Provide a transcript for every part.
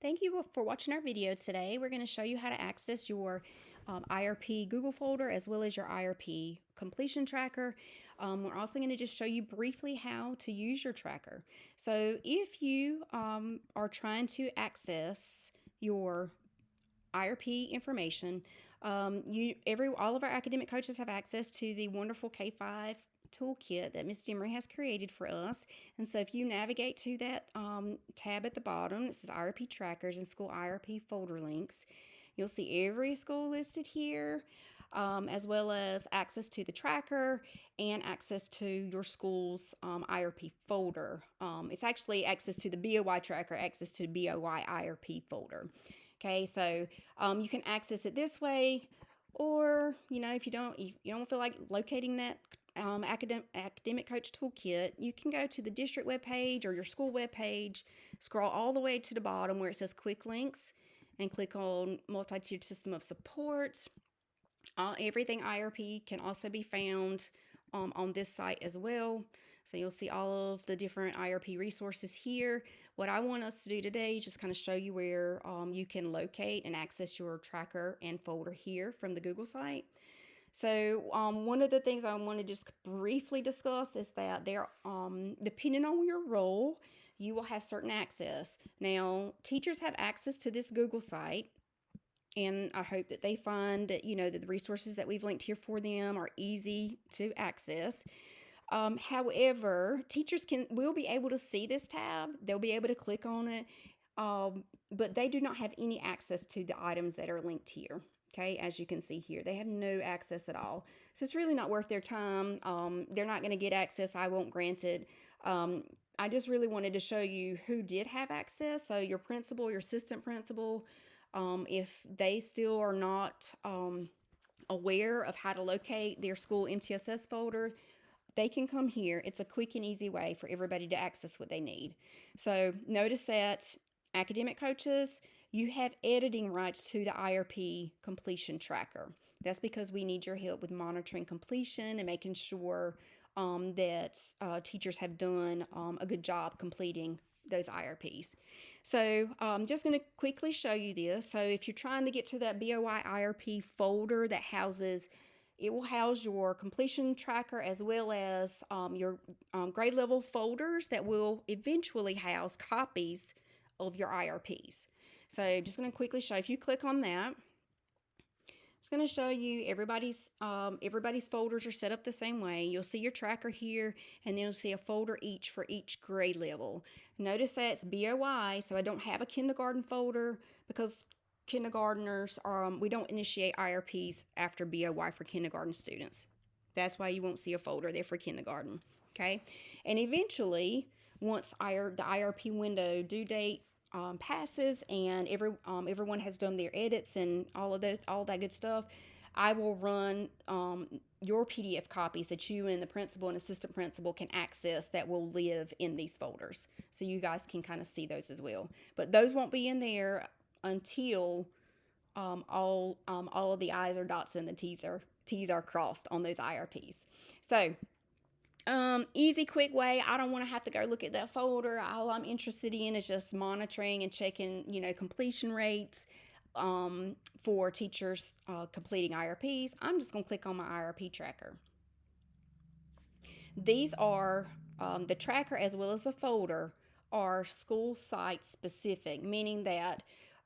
Thank you for watching our video today. We're going to show you how to access your IRP Google folder as well as your IRP Completion Tracker. We're also going to just show you briefly how to use your tracker. So if you are trying to access your IRP information, all of our academic coaches have access to the wonderful K5 toolkit that Ms. Demery has created for us. And so if you navigate to that tab at the bottom that says IRP trackers and school IRP folder links, you'll see every school listed here, as well as access to the tracker and access to your school's IRP folder. It's actually access to the BOY tracker, access to BOY IRP folder. Okay, so you can access it this way, or if you don't feel like locating that academic coach toolkit, you can go to the district webpage or your school webpage, scroll all the way to the bottom where it says quick links, and click on multi-tiered system of support. Everything IRP can also be found on this site as well. So you'll see all of the different IRP resources here. What I want us to do today is just kind of show you where you can locate and access your tracker and folder here from the Google site. So one of the things I want to just briefly discuss is that depending on your role, you will have certain access. Now, teachers have access to this Google site, and I hope that they find that that the resources that we've linked here for them are easy to access. However, teachers will be able to see this tab. They'll be able to click on it, but they do not have any access to the items that are linked here. Okay, as you can see here, they have no access at all. So it's really not worth their time. They're not going to get access. I won't grant it. I just really wanted to show you who did have access. So your principal, your assistant principal, if they still are not aware of how to locate their school MTSS folder, they can come here. It's a quick and easy way for everybody to access what they need. So notice that academic coaches, you have editing rights to the IRP Completion Tracker. That's because we need your help with monitoring completion and making sure that teachers have done a good job completing those IRPs. So I'm just going to quickly show you this. So if you're trying to get to that BOI IRP folder that it will house your completion tracker as well as your grade level folders that will eventually house copies of your IRPs. So I'm just going to quickly show, if you click on that, it's going to show you everybody's folders are set up the same way. You'll see your tracker here, and then you'll see a folder each for each grade level. Notice that it's BOI, so I don't have a kindergarten folder because kindergartners we don't initiate IRPs after BOY for kindergarten students. That's why you won't see a folder there for kindergarten. Okay, and eventually, once the IRP window due date passes and everyone has done their edits and all that good stuff, I will run your PDF copies that you and the principal and assistant principal can access that will live in these folders, so you guys can kind of see those as well. But those won't be in there until all of the I's are dots and the T's are crossed on those IRPs. So easy, quick way. I don't want to have to go look at that folder. All I'm interested in is just monitoring and checking, completion rates for teachers completing IRPs. I'm just going to click on my IRP tracker. These are the tracker as well as the folder are school site specific, meaning that,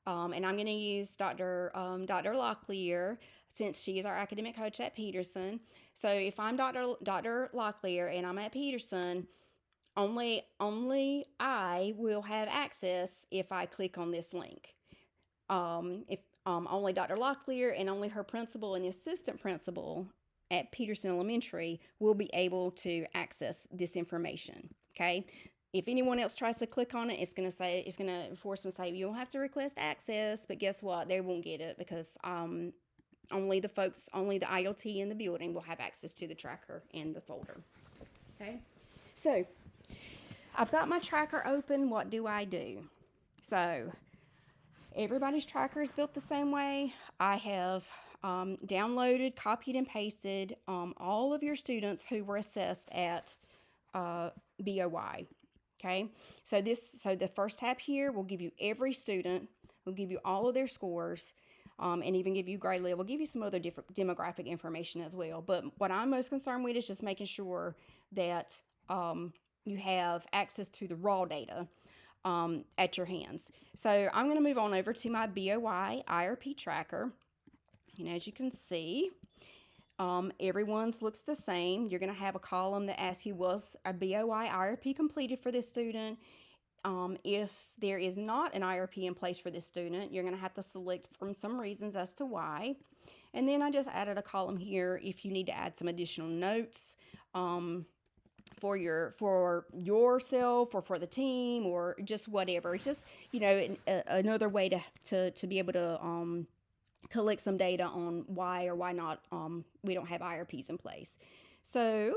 and I'm going to use Dr. Locklear since she is our academic coach at Peterson. So if I'm Dr. Locklear and I'm at Peterson, only I will have access if I click on this link. If only Dr. Locklear and only her principal and the assistant principal at Peterson Elementary will be able to access this information. Okay. If anyone else tries to click on it, it's going to force and say, you don't have to request access, but guess what? They won't get it because only the IoT in the building will have access to the tracker and the folder. Okay. So I've got my tracker open. What do I do? So everybody's tracker is built the same way. I have downloaded, copied, and pasted all of your students who were assessed at BOY. Okay, so the first tab here will give you every student, will give you all of their scores, and even give you grade level, give you some other different demographic information as well. But what I'm most concerned with is just making sure that you have access to the raw data at your hands. So I'm going to move on over to my BOI IRP tracker. And as you can see, everyone's looks the same. You're going to have a column that asks you, was a BOI IRP completed for this student? If there is not an IRP in place for this student, you're going to have to select from some reasons as to why. And then I just added a column here if you need to add some additional notes for yourself or for the team or just whatever. It's just, another way to be able to collect some data on why or why not we don't have IRPs in place. So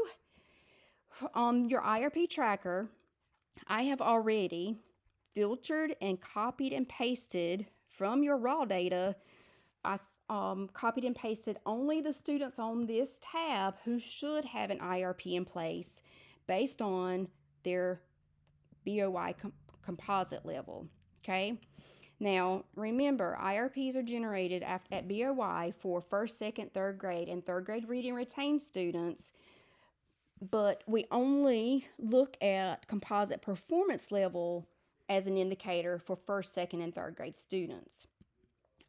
on your IRP tracker, I have already filtered and copied and pasted from your raw data. I copied and pasted only the students on this tab who should have an IRP in place based on their BOI composite level. Okay. Now, remember, IRPs are generated at BOI for first, second, third grade, and third grade reading retained students, but we only look at composite performance level as an indicator for first, second, and third grade students.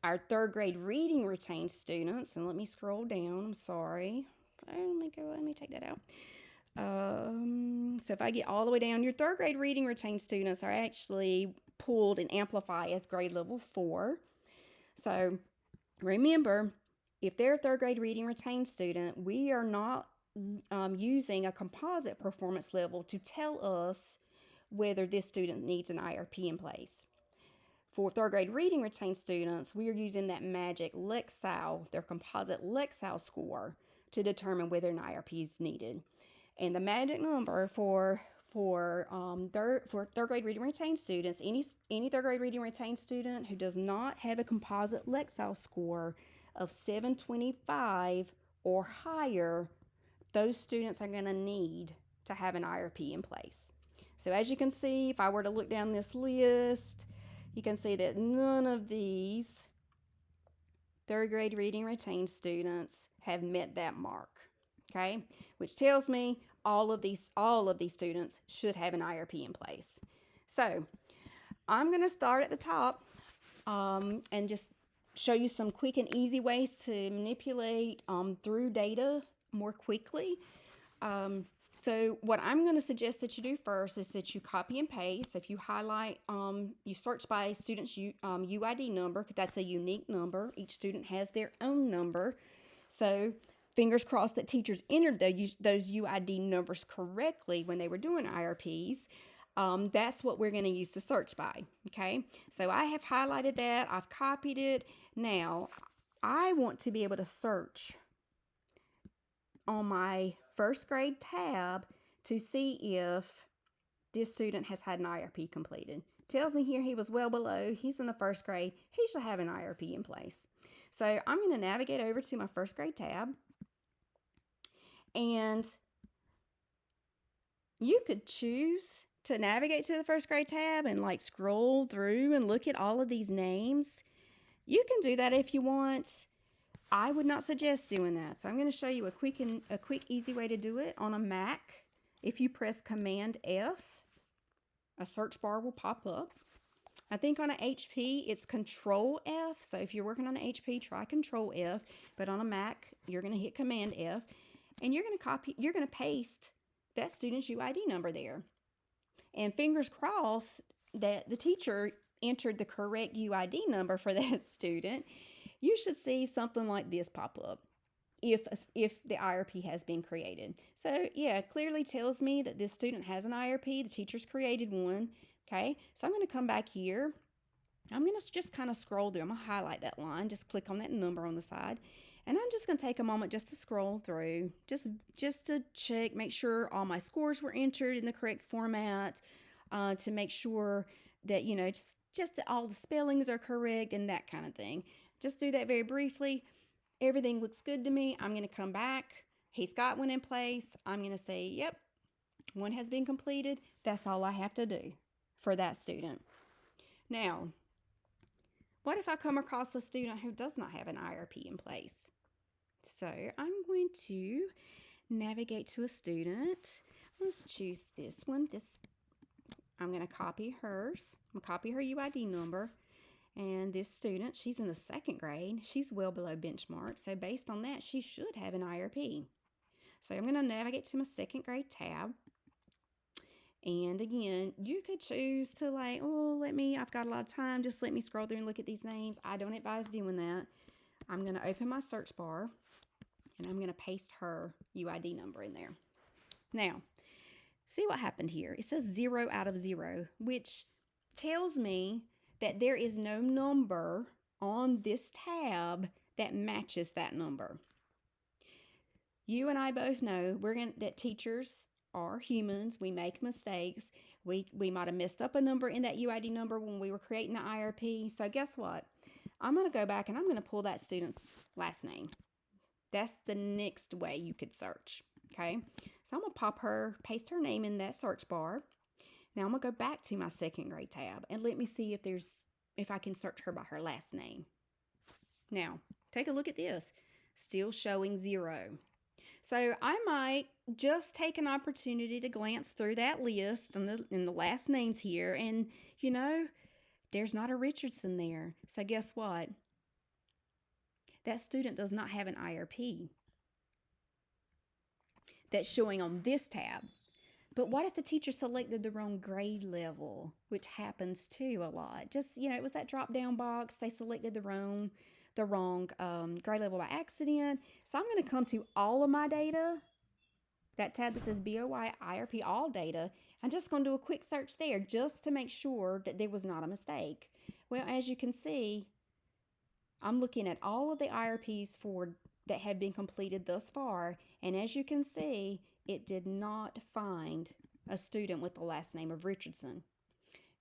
Our third grade reading retained students, and let me scroll down, I'm sorry. Let me take that out. So if I get all the way down, your third grade reading retained students are actually pulled and amplify as grade level 4. So remember, if they're a third grade reading retained student, we are not using a composite performance level to tell us whether this student needs an IRP in place. For third grade reading retained students, we are using that magic Lexile, their composite Lexile score, to determine whether an IRP is needed. And the magic number for third grade reading retained students, any third grade reading retained student who does not have a composite Lexile score of 725 or higher, those students are going to need to have an IRP in place. So as you can see, if I were to look down this list, you can see that none of these third grade reading retained students have met that mark. Okay, which tells me all of these students should have an IRP in place. So I'm going to start at the top and just show you some quick and easy ways to manipulate through data more quickly. So what I'm going to suggest that you do first is that you copy and paste. If you highlight, you search by student's UID number, because that's a unique number. Each student has their own number. So fingers crossed that teachers entered those UID numbers correctly when they were doing IRPs. That's what we're going to use to search by. Okay, so I have highlighted that. I've copied it. Now, I want to be able to search on my first grade tab to see if this student has had an IRP completed. Tells me here he was well below. He's in the first grade. He should have an IRP in place. So I'm going to navigate over to my first grade tab. And you could choose to navigate to the first grade tab and like scroll through and look at all of these names. You can do that if you want. I would not suggest doing that. So I'm going to show you a quick easy way to do it on a Mac. If you press Command F, a search bar will pop up. I think on an HP it's Control F. So if you're working on an HP, try Control F. But on a Mac, you're going to hit Command F, and you're going to paste that student's UID number there. And fingers crossed that the teacher entered the correct UID number for that student. You should see something like this pop up if the IRP has been created. So yeah, clearly tells me that this student has an IRP. The teacher's created one. Okay, so I'm going to come back here. I'm going to just kind of scroll through. I'm going to highlight that line. Just click on that number on the side. And I'm just going to take a moment just to scroll through, just to check, make sure all my scores were entered in the correct format, to make sure that, just that all the spellings are correct and that kind of thing. Just do that very briefly. Everything looks good to me. I'm going to come back. He's got one in place. I'm going to say, yep, one has been completed. That's all I have to do for that student. Now, what if I come across a student who does not have an IRP in place? So I'm going to navigate to a student. Let's choose this one. I'm going to copy hers. I'm going to copy her UID number. And this student, she's in the 2nd grade. She's well below benchmark. So based on that, she should have an IRP. So I'm going to navigate to my 2nd grade tab. And again, you could choose to I've got a lot of time, just let me scroll through and look at these names. I don't advise doing that. I'm going to open my search bar and I'm going to paste her UID number in there. Now, see what happened here. It says 0 out of 0, which tells me that there is no number on this tab that matches that number. You and I both know that teachers are humans. We make mistakes. We might have messed up a number in that UID number when we were creating the IRP. So guess what? I'm going to go back and I'm going to pull that student's last name. That's the next way you could search. Okay, so I'm going to paste her name in that search bar. Now I'm going to go back to my 2nd grade tab and let me see if I can search her by her last name. Now, take a look at this. Still showing 0. So I might just take an opportunity to glance through that list and the last names here, and there's not a Richardson there. So guess what? That student does not have an IRP. That's showing on this tab. But what if the teacher selected the wrong grade level, which happens too a lot? Just, it was that drop-down box. They selected the wrong grade level by accident. So I'm going to come to all of my data, that tab that says BOY IRP all data. I'm just going to do a quick search there just to make sure that there was not a mistake. Well, as you can see, I'm looking at all of the IRPs that have been completed thus far, and as you can see, it did not find a student with the last name of Richardson.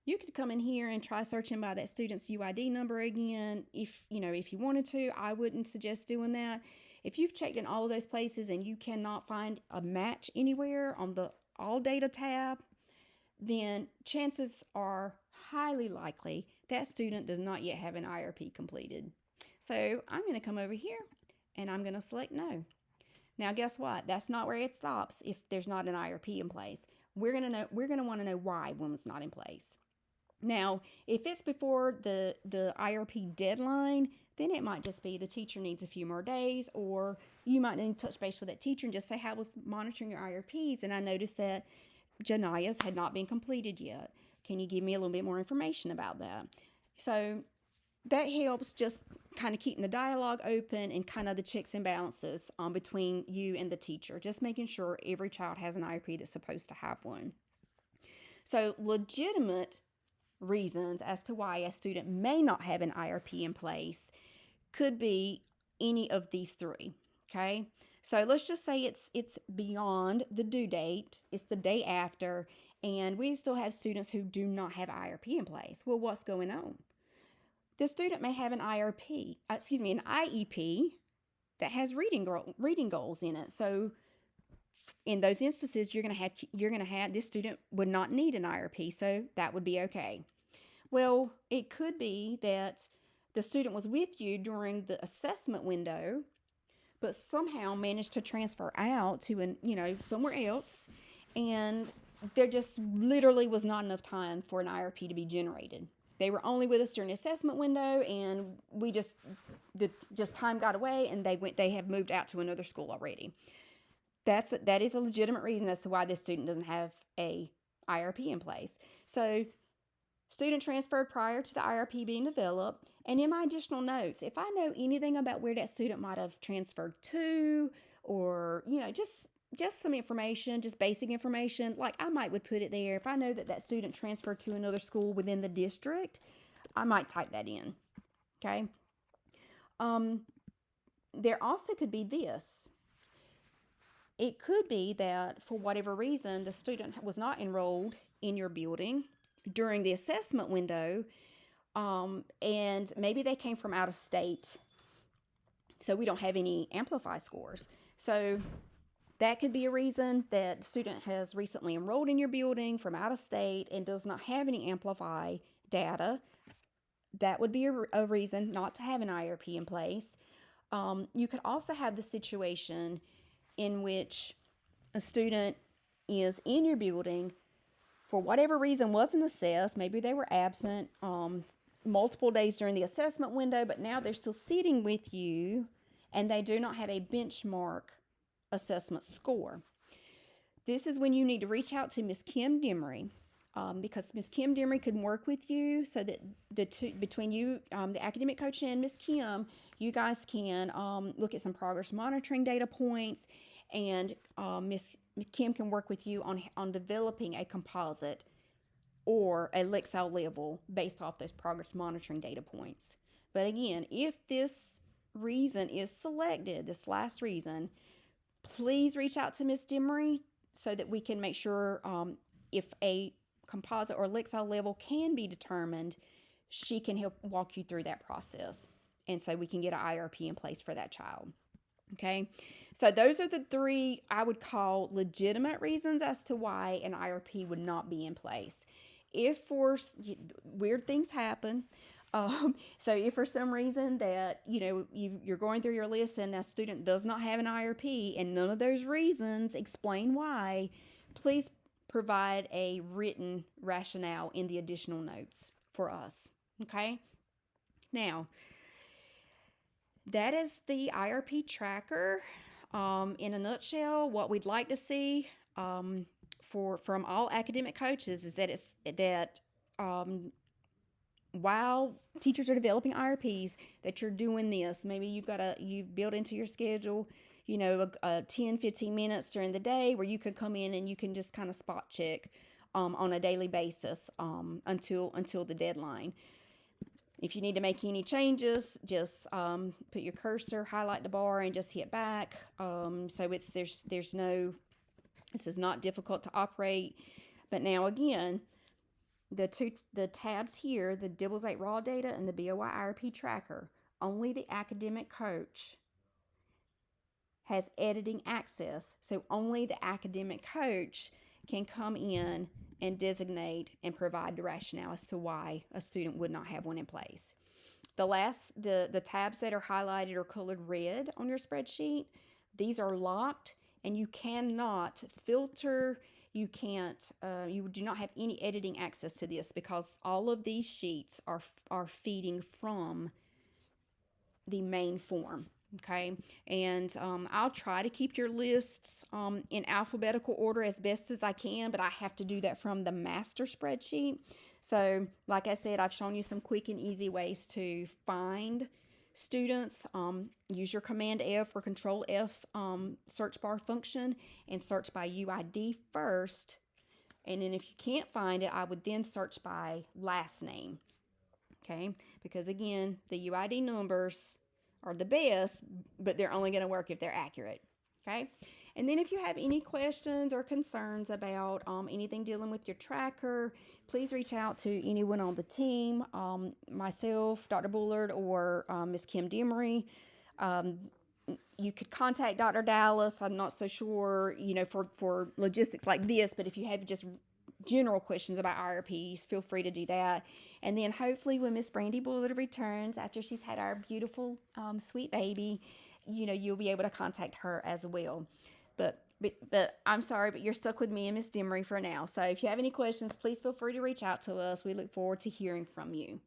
You could come in here and try searching by that student's UID number again if you wanted to. I wouldn't suggest doing that. If you've checked in all of those places and you cannot find a match anywhere on the All Data tab, then chances are highly likely that student does not yet have an IRP completed. So I'm going to come over here and I'm going to select no. Now guess what? That's not where it stops if there's not an IRP in place. We're going to want to know why one's not in place. Now, if it's before the IRP deadline, then it might just be the teacher needs a few more days, or you might need to touch base with that teacher and just say, I was monitoring your IRPs and I noticed that Jania's had not been completed yet. Can you give me a little bit more information about that? So that helps just kind of keeping the dialogue open and kind of the checks and balances between you and the teacher, just making sure every child has an IRP that's supposed to have one. So legitimate reasons as to why a student may not have an IRP in place could be any of these 3, okay? So let's just say it's beyond the due date, it's the day after, and we still have students who do not have IRP in place. Well, what's going on? The student may have an an IEP that has reading goals in it. So in those instances, you're going to have this student would not need an IRP, so that would be okay. Well, it could be that the student was with you during the assessment window, but somehow managed to transfer out to somewhere else, and there just literally was not enough time for an IRP to be generated. They were only with us during the assessment window, and we just time got away, and they have moved out to another school already. That is a legitimate reason as to why this student doesn't have a IRP in place. So student transferred prior to the IRP being developed. And in my additional notes, if I know anything about where that student might have transferred to, or, just some information, just basic information, like I would put it there. If I know that student transferred to another school within the district, I might type that in, okay? There also could be this. It could be that for whatever reason, the student was not enrolled in your building during the assessment window, and maybe they came from out of state, so we don't have any Amplify scores. So That could be a reason that the student has recently enrolled in your building from out of state and does not have any Amplify data. That would be a reason not to have an IRP in place. You could also have the situation in which a student is in your building, for whatever reason wasn't assessed. Maybe they were absent multiple days during the assessment window, but now they're still sitting with you and they do not have a benchmark assessment score. This is when you need to reach out to Ms. Kim Demery, because Ms. Kim Demery can work with you so that between you, the academic coach, and Ms. Kim, you guys can look at some progress monitoring data points, and Ms. Kim can work with you on developing a composite or a Lexile level based off those progress monitoring data points. But again, if this reason is selected, this last reason, please reach out to Ms. Demery so that we can make sure if a composite or Lexile level can be determined, she can help walk you through that process. And so we can get an IRP in place for that child. Okay, so those are the three I would call legitimate reasons as to why an IRP would not be in place. If for weird things happen, so if for some reason that you're going through your list and that student does not have an IRP and none of those reasons explain why, please provide a written rationale in the additional notes for us. Okay, now that is the IRP tracker in a nutshell. What we'd like to see from all academic coaches is that while teachers are developing IRPs, that you're doing this. Maybe you've built into your schedule, 10-15 minutes during the day where you can come in and you can just kind of spot check on a daily basis until the deadline. If you need to make any changes, just put your cursor, highlight the bar, and just hit back. So this is not difficult to operate. But now again, the tabs here, the Dibbles 8 raw data and the BOI IRP tracker, only the academic coach has editing access. So only the academic coach can come in and designate and provide the rationale as to why a student would not have one in place. The tabs that are highlighted or colored red on your spreadsheet, these are locked and you cannot filter, you do not have any editing access to this because all of these sheets are feeding from the main form. Okay, and I'll try to keep your lists in alphabetical order as best as I can, but I have to do that from the master spreadsheet. So, like I said, I've shown you some quick and easy ways to find students. Use your Command F or Control F search bar function and search by UID first. And then if you can't find it, I would then search by last name. Okay, because again, the UID numbers are the best, but they're only going to work if they're accurate. Okay, and then if you have any questions or concerns about anything dealing with your tracker, please reach out to anyone on the team, myself, Dr. Bullard, or Ms. Kim Demery. You could contact Dr. Dallas. I'm not so sure, for logistics like this, but if you have just general questions about IRPs, feel free to do that. And then hopefully when Miss Brandy Bullard returns after she's had our beautiful sweet baby, you'll be able to contact her as well. But I'm sorry, but you're stuck with me and Miss Demery for now. So if you have any questions, please feel free to reach out to us. We look forward to hearing from you.